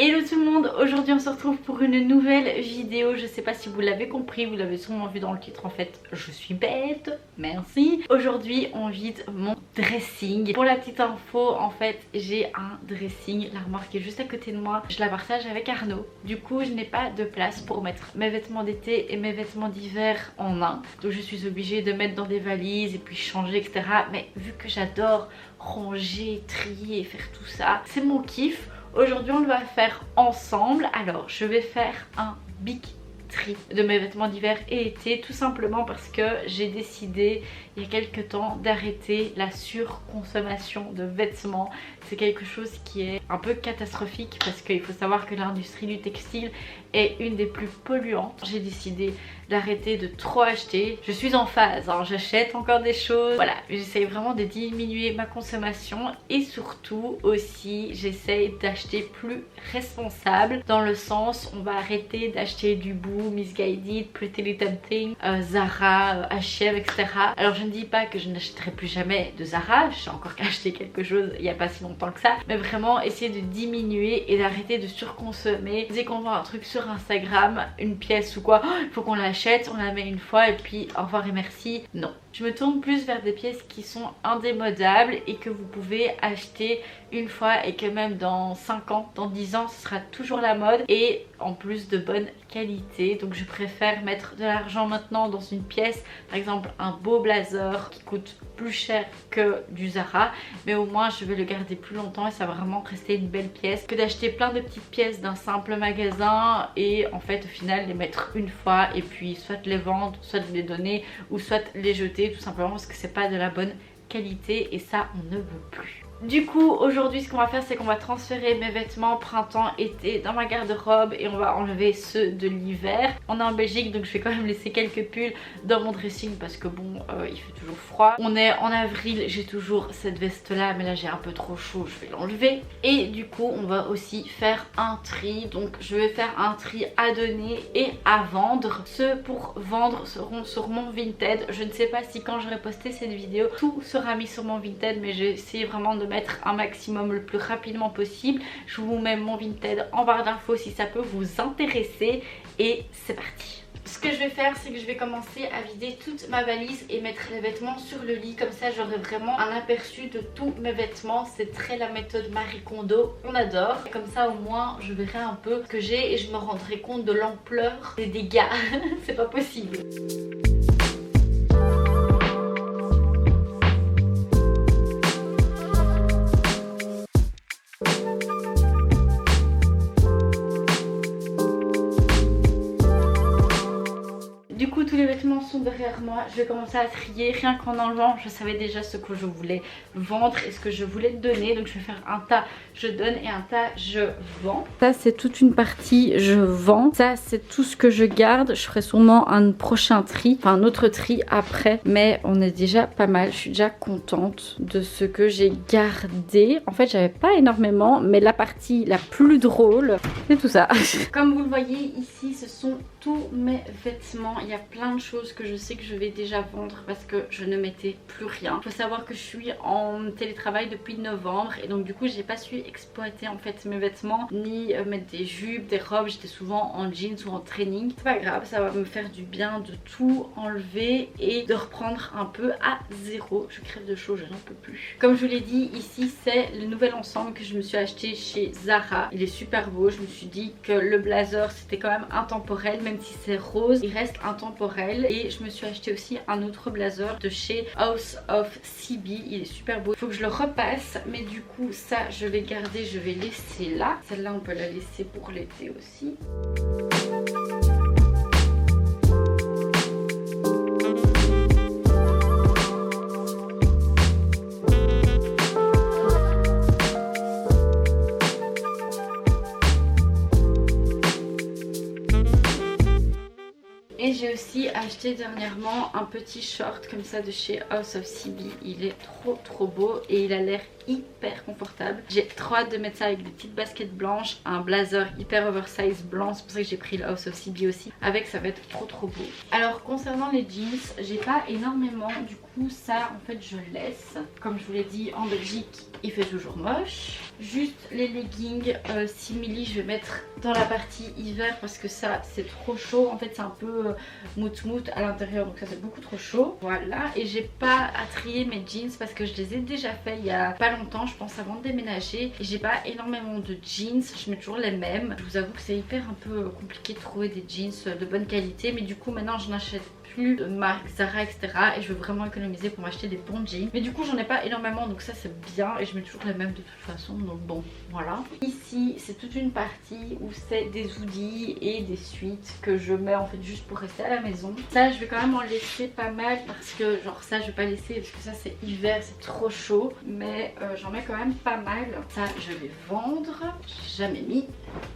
Hello tout le monde, aujourd'hui on se retrouve pour une nouvelle vidéo. Je sais pas si vous l'avez compris, vous l'avez sûrement vu dans le titre en fait, je suis bête, merci. Aujourd'hui on vide mon dressing. Pour la petite info, en fait j'ai un dressing, l'armoire qui est juste à côté de moi, je la partage avec Arnaud. Du coup je n'ai pas de place pour mettre mes vêtements d'été et mes vêtements d'hiver en un. Donc je suis obligée de mettre dans des valises et puis changer etc. Mais vu que j'adore ranger, trier et faire tout ça, c'est mon kiff. Aujourd'hui on va faire ensemble. Alors je vais faire un big tri de mes vêtements d'hiver et été, tout simplement parce que j'ai décidé il y a quelques temps d'arrêter la surconsommation de vêtements. C'est quelque chose qui est un peu catastrophique parce qu'il faut savoir que l'industrie du textile est une des plus polluantes. J'ai décidé d'arrêter de trop acheter. Je suis en phase, hein, j'achète encore des choses. Voilà, j'essaye vraiment de diminuer ma consommation et surtout aussi j'essaye d'acheter plus responsable, dans le sens on va arrêter d'acheter du Boo, Missguided, Pretty Little Thing, Zara, H&M, etc. Alors je ne dis pas que je n'achèterai plus jamais de Zara, j'ai encore acheté quelque chose il n'y a pas si longtemps que ça, mais vraiment essayer de diminuer et d'arrêter de surconsommer. Dès qu'on voit un truc sur Instagram, une pièce ou quoi, il faut qu'on l'achète, on la met une fois et puis au revoir et merci. Non, je me tourne plus vers des pièces qui sont indémodables et que vous pouvez acheter une fois et que même dans 5 ans, dans 10 ans, ce sera toujours la mode et en plus de bonne qualité. Donc je préfère mettre de l'argent maintenant dans une pièce, par exemple un beau blazer qui coûte plus cher que du Zara, mais au moins je vais le garder plus longtemps et ça va vraiment rester une belle pièce, que d'acheter plein de petites pièces d'un simple magasin et en fait au final les mettre une fois et puis soit les vendre, soit les donner ou soit les jeter, tout simplement parce que c'est pas de la bonne qualité et ça on ne veut plus. Du coup aujourd'hui ce qu'on va faire, c'est qu'on va transférer mes vêtements printemps-été dans ma garde-robe et on va enlever ceux de l'hiver. On est en Belgique donc je vais quand même laisser quelques pulls dans mon dressing parce que bon il fait toujours froid. On est en avril, j'ai toujours cette veste là mais là j'ai un peu trop chaud, je vais l'enlever. Et du coup on va aussi faire un tri, donc je vais faire un tri à donner et à vendre. Ceux pour vendre seront sur mon Vinted. Je ne sais pas si quand j'aurai posté cette vidéo tout sera mis sur mon Vinted, mais j'ai essayé vraiment de mettre un maximum le plus rapidement possible. Je vous mets mon Vinted en barre d'infos si ça peut vous intéresser et c'est parti. Ce que je vais faire, c'est que je vais commencer à vider toute ma valise et mettre les vêtements sur le lit, comme ça j'aurai vraiment un aperçu de tous mes vêtements. C'est très la méthode Marie Kondo, on adore. Et comme ça au moins je verrai un peu ce que j'ai et je me rendrai compte de l'ampleur des dégâts. C'est pas possible. Du coup tous les vêtements sont derrière moi, je vais commencer à trier. Rien qu'en enlevant je savais déjà ce que je voulais vendre et ce que je voulais donner. Donc je vais faire un tas je donne et un tas je vends. Ça c'est toute une partie je vends. Ça c'est tout ce que je garde. Je ferai sûrement un prochain tri, enfin un autre tri après. Mais on est déjà pas mal, je suis déjà contente de ce que j'ai gardé. En fait j'avais pas énormément, mais la partie la plus drôle c'est tout ça. Comme vous le voyez ici, ce sont tous mes vêtements. Il y a plein de choses que je sais que je vais déjà vendre parce que je ne mettais plus rien. Il faut savoir que je suis en télétravail depuis novembre et donc du coup j'ai pas su exploiter en fait mes vêtements ni mettre des jupes, des robes. J'étais souvent en jeans ou en training. C'est pas grave, ça va me faire du bien de tout enlever et de reprendre un peu à zéro. Je crève de chaud, je n'en peux plus. Comme je vous l'ai dit, ici c'est le nouvel ensemble que je me suis acheté chez Zara. Il est super beau. Je me suis dit que le blazer c'était quand même intemporel, même si c'est rose il reste intemporel. Et je me suis acheté aussi un autre blazer de chez House of CB, il est super beau. Il faut que je le repasse, mais du coup ça je vais garder, je vais laisser là. Celle-là on peut la laisser pour l'été aussi. Et j'ai aussi aussi acheté dernièrement un petit short comme ça de chez House of CB. Il est trop beau et il a l'air hyper confortable. J'ai trop hâte de mettre ça avec des petites baskets blanches, un blazer hyper oversize blanc, c'est pour ça que j'ai pris le House of CB aussi. Avec, ça va être trop beau. Alors concernant les jeans, j'ai pas énormément, du coup ça en fait je laisse. Comme je vous l'ai dit, en Belgique il fait toujours moche. Juste les leggings simili je vais mettre dans la partie hiver parce que ça c'est trop chaud. En fait c'est un peu mout à l'intérieur, donc ça c'est beaucoup trop chaud. Voilà, et j'ai pas à trier mes jeans parce que je les ai déjà fait il y a pas longtemps, je pense avant de déménager. Et j'ai pas énormément de jeans, je mets toujours les mêmes. Je vous avoue que c'est hyper un peu compliqué de trouver des jeans de bonne qualité, mais du coup maintenant je n'achète plus de marque Zara etc. et je veux vraiment économiser pour m'acheter des bons jeans. Mais du coup j'en ai pas énormément, donc ça c'est bien et je mets toujours les mêmes de toute façon, donc bon voilà. Ici c'est toute une partie où c'est des hoodies et des suites que je mets en fait juste pour rester à la maison. Ça je vais quand même en laisser pas mal parce que genre ça je vais pas laisser parce que ça c'est hiver, c'est trop chaud, mais j'en mets quand même pas mal. Ça je vais vendre, j'ai jamais mis.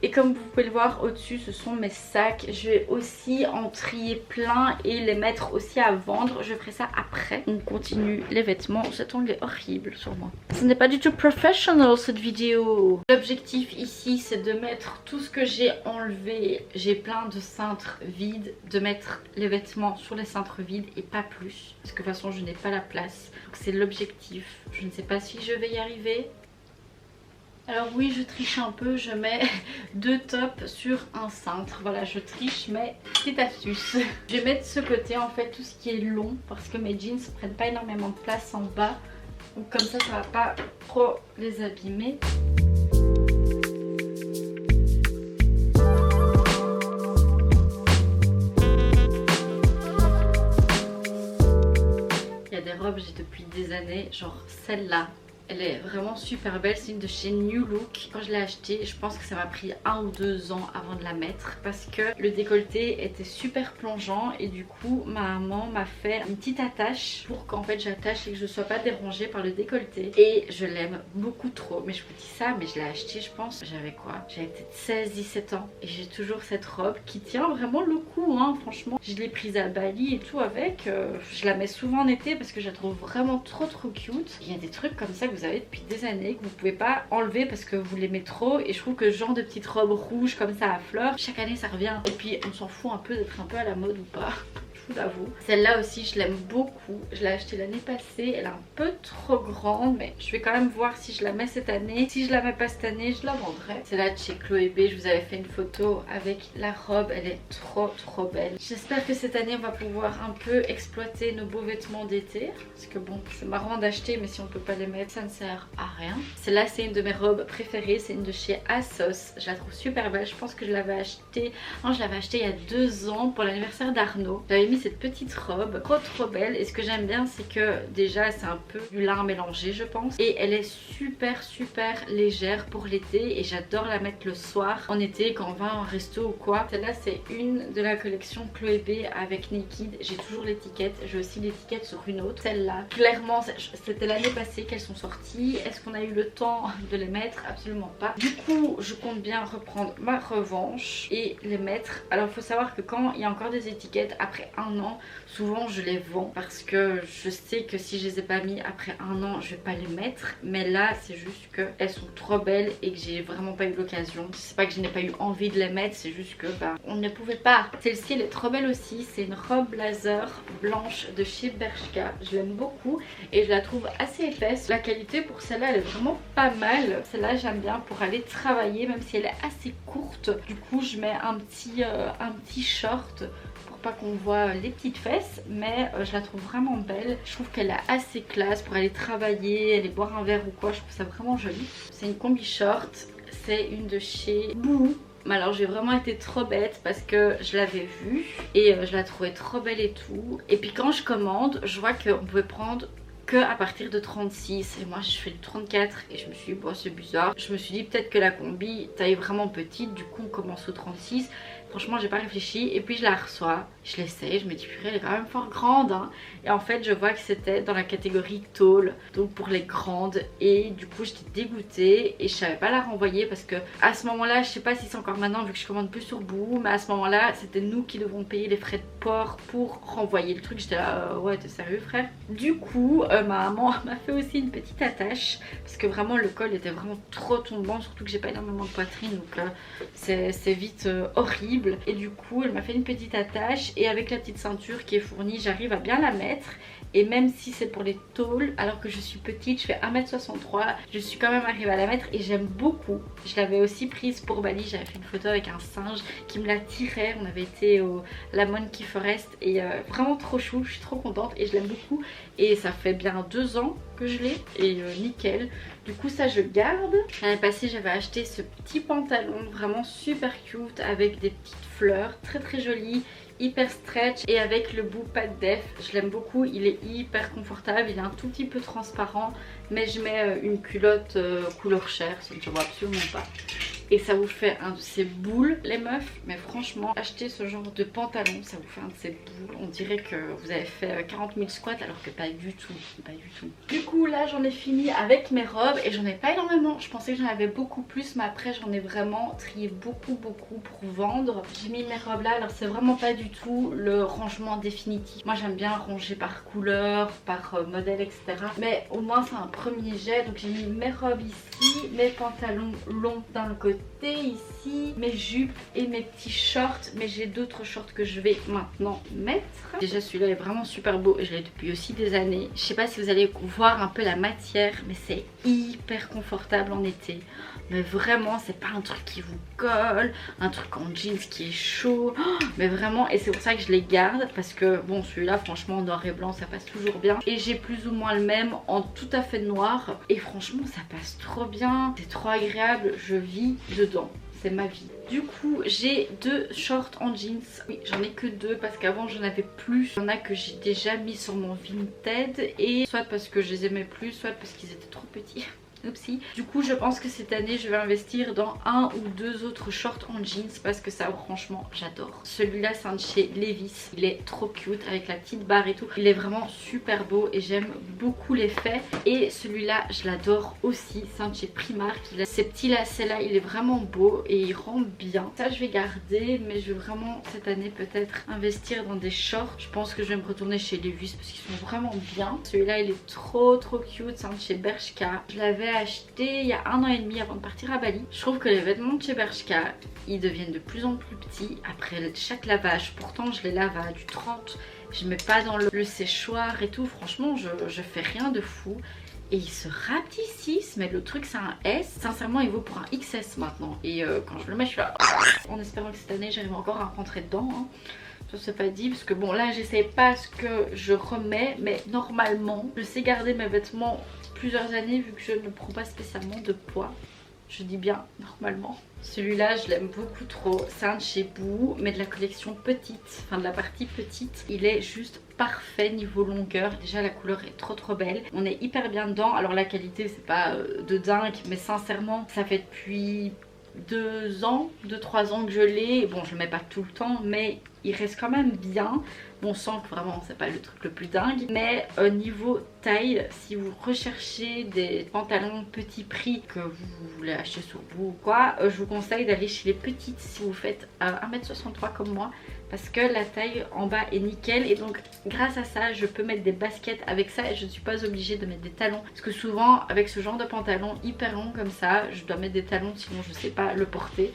Et comme vous pouvez le voir au dessus ce sont mes sacs. Je vais aussi en trier plein et les mettre aussi à vendre. Je ferai ça après. On continue les vêtements. Cet ongle est horrible sur moi. Ce n'est pas du tout professionnel cette vidéo. L'objectif ici c'est de mettre tout ce que j'ai enlevé. J'ai plein de cintres vides. De mettre les vêtements sur les cintres vides et pas plus. Parce que de toute façon je n'ai pas la place. Donc c'est l'objectif. Je ne sais pas si je vais y arriver. Alors oui je triche un peu, je mets 2 tops sur un cintre. Voilà je triche mais petite astuce. Je vais mettre ce côté en fait tout ce qui est long parce que mes jeans prennent pas énormément de place en bas. Donc comme ça va pas trop les abîmer. Il y a des robes j'ai depuis des années, genre celle-là. Elle est vraiment super belle, c'est une de chez New Look. Quand je l'ai achetée, je pense que ça m'a pris 1 ou 2 ans avant de la mettre parce que le décolleté était super plongeant et du coup ma maman m'a fait une petite attache pour qu'en fait j'attache et que je ne sois pas dérangée par le décolleté. Et je l'aime beaucoup trop, mais je vous dis ça, mais je l'ai achetée je pense, j'avais quoi? J'avais peut-être 16-17 ans et j'ai toujours cette robe qui tient vraiment le coup hein, franchement. Je l'ai prise à Bali et tout avec, je la mets souvent en été parce que je la trouve vraiment trop cute. Il y a des trucs comme ça que vous avez depuis des années que vous pouvez pas enlever parce que vous l'aimez trop et je trouve que ce genre de petite robe rouge comme ça à fleurs chaque année ça revient et puis on s'en fout un peu d'être un peu à la mode ou pas. Je vous avoue. Celle-là aussi je l'aime beaucoup, je l'ai achetée l'année passée, elle est un peu trop grande mais je vais quand même voir si je la mets cette année. Si je la mets pas cette année je la vendrai. C'est là de chez Chloé B, je vous avais fait une photo avec la robe, elle est trop belle. J'espère que cette année on va pouvoir un peu exploiter nos beaux vêtements d'été parce que bon c'est marrant d'acheter mais si on peut pas les mettre ça ne sert à rien. Celle-là c'est une de mes robes préférées, c'est une de chez ASOS, je la trouve super belle. Je pense que je l'avais achetée, non je l'avais achetée il y a 2 ans pour l'anniversaire d'Arnaud. J'avais mis cette petite robe trop belle et ce que j'aime bien c'est que déjà c'est un peu du lin mélangé je pense et elle est super légère pour l'été et j'adore la mettre le soir en été quand on va en resto ou quoi. Celle-là c'est une de la collection Chloé B avec Naked, j'ai toujours l'étiquette, j'ai aussi l'étiquette sur une autre. Celle-là clairement c'était l'année passée qu'elles sont sorties. Est-ce qu'on a eu le temps de les mettre? Absolument pas. Du coup je compte bien reprendre ma revanche et les mettre. Alors il faut savoir que quand il y a encore des étiquettes après 1 an, souvent je les vends parce que je sais que si je les ai pas mis après 1 an je vais pas les mettre, mais là c'est juste que elles sont trop belles et que j'ai vraiment pas eu l'occasion. C'est pas que je n'ai pas eu envie de les mettre, c'est juste que bah on ne pouvait pas. Celle-ci elle est trop belle aussi, c'est une robe blazer blanche de chez Bershka, je l'aime beaucoup et je la trouve assez épaisse. La qualité pour celle-là elle est vraiment pas mal. Celle-là j'aime bien pour aller travailler même si elle est assez courte. Du coup je mets un petit short pas qu'on voit les petites fesses, mais je la trouve vraiment belle. Je trouve qu'elle est assez classe pour aller travailler, aller boire un verre ou quoi, je trouve ça vraiment joli. C'est une combi short, c'est une de chez Boohoo. Alors j'ai vraiment été trop bête parce que je l'avais vue et je la trouvais trop belle et tout. Et puis quand je commande, je vois qu'on pouvait prendre que à partir de 36 et moi je fais du 34 et je me suis dit bon c'est bizarre. Je me suis dit peut-être que la combi taille vraiment petite, du coup on commence au 36. Franchement j'ai pas réfléchi et puis je la reçois, je l'essaye, je me dis purée elle est quand même fort grande hein. Et en fait je vois que c'était dans la catégorie tall, donc pour les grandes, et du coup j'étais dégoûtée et je savais pas la renvoyer parce que à ce moment là, je sais pas si c'est encore maintenant vu que je commande plus sur Boo, mais à ce moment là c'était nous qui devons payer les frais de port pour renvoyer le truc. J'étais là ouais t'es sérieux frère. Du coup ma maman m'a fait aussi une petite attache parce que vraiment le col était vraiment trop tombant, surtout que j'ai pas énormément de poitrine, donc c'est vite horrible. Et du coup elle m'a fait une petite attache et avec la petite ceinture qui est fournie j'arrive à bien la mettre. Et même si c'est pour les tôles, alors que je suis petite, je fais 1m63, je suis quand même arrivée à la mettre et j'aime beaucoup. Je l'avais aussi prise pour Bali, j'avais fait une photo avec un singe qui me la tirait. On avait été au la Monkey Forest et vraiment trop chou, je suis trop contente et je l'aime beaucoup. Et ça fait bien 2 ans que je l'ai et nickel. Du coup ça je garde. L'année passée j'avais acheté ce petit pantalon vraiment super cute avec des petites fleurs très très jolies, hyper stretch et avec le bout pas de def. Je l'aime beaucoup, il est hyper confortable, il est un tout petit peu transparent, mais je mets une culotte couleur chair, ça ne se voit absolument pas. Et ça vous fait un de ces boules les meufs, mais franchement acheter ce genre de pantalon ça vous fait un de ces boules, on dirait que vous avez fait 40 000 squats alors que pas du tout, pas du tout. Du coup là j'en ai fini avec mes robes et j'en ai pas énormément, je pensais que j'en avais beaucoup plus mais après j'en ai vraiment trié beaucoup pour vendre. J'ai mis mes robes là, alors c'est vraiment pas du tout le rangement définitif. Moi j'aime bien ranger par couleur, par modèle etc. Mais au moins c'est un premier jet, donc j'ai mis mes robes ici, mes pantalons longs d'un côté ici, mes jupes et mes petits shorts, mais j'ai d'autres shorts que je vais maintenant mettre. Déjà celui-là est vraiment super beau et je l'ai depuis aussi des années. Je sais pas si vous allez voir un peu la matière, mais c'est hyper confortable en été. Mais vraiment c'est pas un truc qui vous colle, un truc en jeans qui est chaud, mais vraiment, et c'est pour ça que je les garde parce que bon celui-là franchement en noir et blanc ça passe toujours bien. Et j'ai plus ou moins le même en tout à fait noir et franchement ça passe trop bien, c'est trop agréable, je vis dedans. C'est ma vie. Du coup j'ai 2 shorts en jeans. Oui j'en ai que 2 parce qu'avant j'en avais plus. Il y en a que j'ai déjà mis sur mon Vinted et soit parce que je les aimais plus, soit parce qu'ils étaient trop petits. Oupsie. Du coup je pense que cette année je vais investir dans 1 ou 2 autres shorts en jeans parce que ça franchement j'adore. Celui-là c'est un de chez Levi's, il est trop cute avec la petite barre et tout. Il est vraiment super beau et j'aime beaucoup l'effet. Et celui-là je l'adore aussi, c'est un de chez Primark. Il a ces petits lacets là, il est vraiment beau et il rend bien. Ça je vais garder, mais je vais vraiment cette année peut-être investir dans des shorts. Je pense que je vais me retourner chez Levi's parce qu'ils sont vraiment bien. Celui-là il est trop cute, c'est un de chez Bershka. Je l'avais acheté il y a 1 an et demi avant de partir à Bali. Je trouve que les vêtements de chez Bershka ils deviennent de plus en plus petits après chaque lavage. Pourtant je les lave à du 30, je mets pas dans le séchoir et tout. Franchement je fais rien de fou et ils se rapetissent, mais le truc c'est un S. Sincèrement il vaut pour un XS maintenant et quand je le mets je suis là en espérant que cette année j'arrive encore à rentrer dedans hein. Ça c'est pas dit parce que bon là j'essaie pas ce que je remets, mais normalement je sais garder mes vêtements plusieurs années vu que je ne prends pas spécialement de poids. Je dis bien normalement. Celui-là je l'aime beaucoup trop, c'est un de chez Boo mais de la collection petite, enfin de la partie petite. Il est juste parfait niveau longueur, déjà la couleur est trop belle, on est hyper bien dedans. Alors la qualité c'est pas de dingue mais sincèrement ça fait depuis 2-3 ans que je l'ai. Bon je le mets pas tout le temps mais il reste quand même bien. On sent que vraiment c'est pas le truc le plus dingue, mais niveau taille, si vous recherchez des pantalons petit prix que vous voulez acheter sur vous ou quoi, je vous conseille d'aller chez les petites si vous faites 1m63 comme moi, parce que la taille en bas est nickel et donc grâce à ça je peux mettre des baskets avec ça et je ne suis pas obligée de mettre des talons, parce que souvent avec ce genre de pantalon hyper long comme ça je dois mettre des talons sinon je sais pas le porter.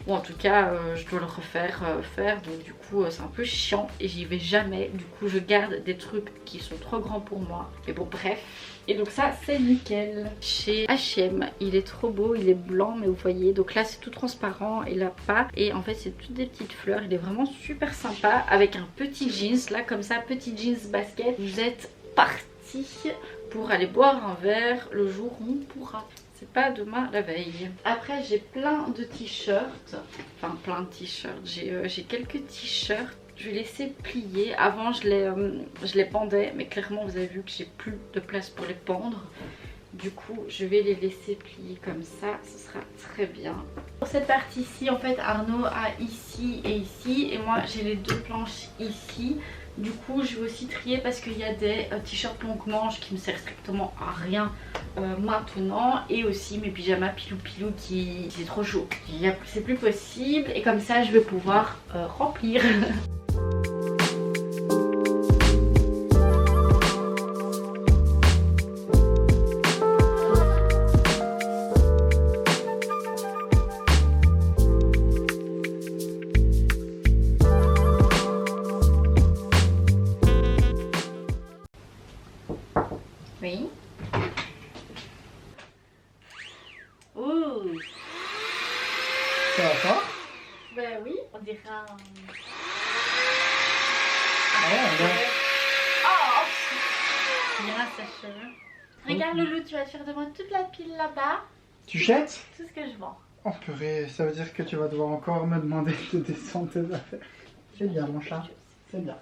Ou en tout cas je dois le refaire faire, donc du coup c'est un peu chiant et j'y vais jamais. Du coup je garde des trucs qui sont trop grands pour moi. Et bon bref. Et donc ça c'est nickel. Chez H&M il est trop beau, il est blanc mais vous voyez. Donc là c'est tout transparent et là pas. Et en fait c'est toutes des petites fleurs, il est vraiment super sympa. Avec un petit jeans là comme ça, petit jeans basket. Vous êtes parti pour aller boire un verre le jour où on pourra. Pas demain la veille. Après j'ai plein de t-shirts, enfin plein de t-shirts, j'ai quelques t-shirts. Je vais laisser plier. Avant je les pendais mais clairement vous avez vu que j'ai plus de place pour les pendre. Du coup je vais les laisser plier comme ça, ce sera très bien. Pour cette partie-ci en fait Arnaud a ici et ici et moi j'ai les deux planches ici. Du coup je vais aussi trier parce qu'il y a des t-shirts longue manche qui me servent strictement à rien maintenant. Et aussi mes pyjamas pilou pilou qui c'est trop chaud, c'est plus possible. Et comme ça je vais pouvoir remplir. Oui. Ouh. Ça va pas? Ben oui, on dirait un... Ah ouais, Oh, bien sèche. Regarde Loulou, tu vas faire de moi toute la pile là-bas. Tu jettes? Tout ce que je vends. Oh purée, ça veut dire que tu vas devoir encore me demander de descendre tes affaires. C'est bien mon chat, c'est bien.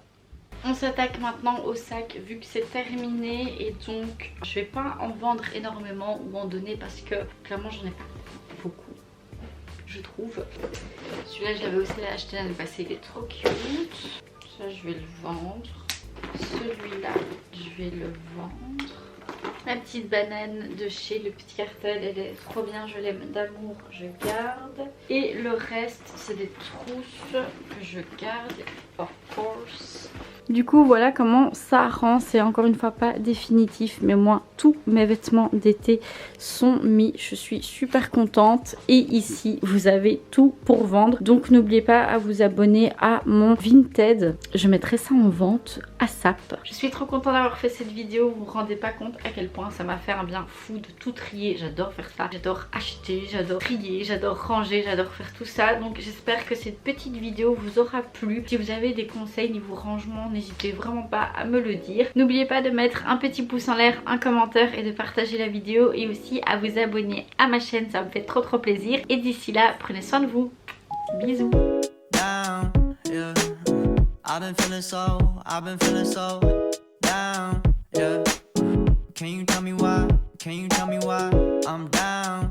On s'attaque maintenant au sac vu que c'est terminé et donc je vais pas en vendre énormément ou en donner parce que clairement j'en ai pas beaucoup, je trouve. Celui-là je l'avais aussi acheté l'année passée, il est trop cute. Ça je vais le vendre. Celui-là je vais le vendre. La petite banane de chez Le Petit Cartel, elle est trop bien, je l'aime d'amour, je garde. Et le reste c'est des trousses que je garde, of course. Du coup voilà comment ça rend, c'est encore une fois pas définitif mais moi tous mes vêtements d'été sont mis, je suis super contente. Et ici vous avez tout pour vendre, donc n'oubliez pas à vous abonner à mon Vinted, je mettrai ça en vente à SAP. Je suis trop contente d'avoir fait cette vidéo, vous vous rendez pas compte à quel point ça m'a fait un bien fou de tout trier, j'adore faire ça, j'adore acheter, j'adore trier, j'adore ranger, j'adore faire tout ça. Donc j'espère que cette petite vidéo vous aura plu. Si vous avez des conseils niveau rangement, n'hésitez vraiment pas à me le dire. N'oubliez pas de mettre un petit pouce en l'air, un commentaire et de partager la vidéo et aussi à vous abonner à ma chaîne, ça me fait trop plaisir. Et d'ici là, prenez soin de vous. Bisous. Down, yeah. I've been feeling so down, yeah. Can you tell me why? Can you tell me why I'm down?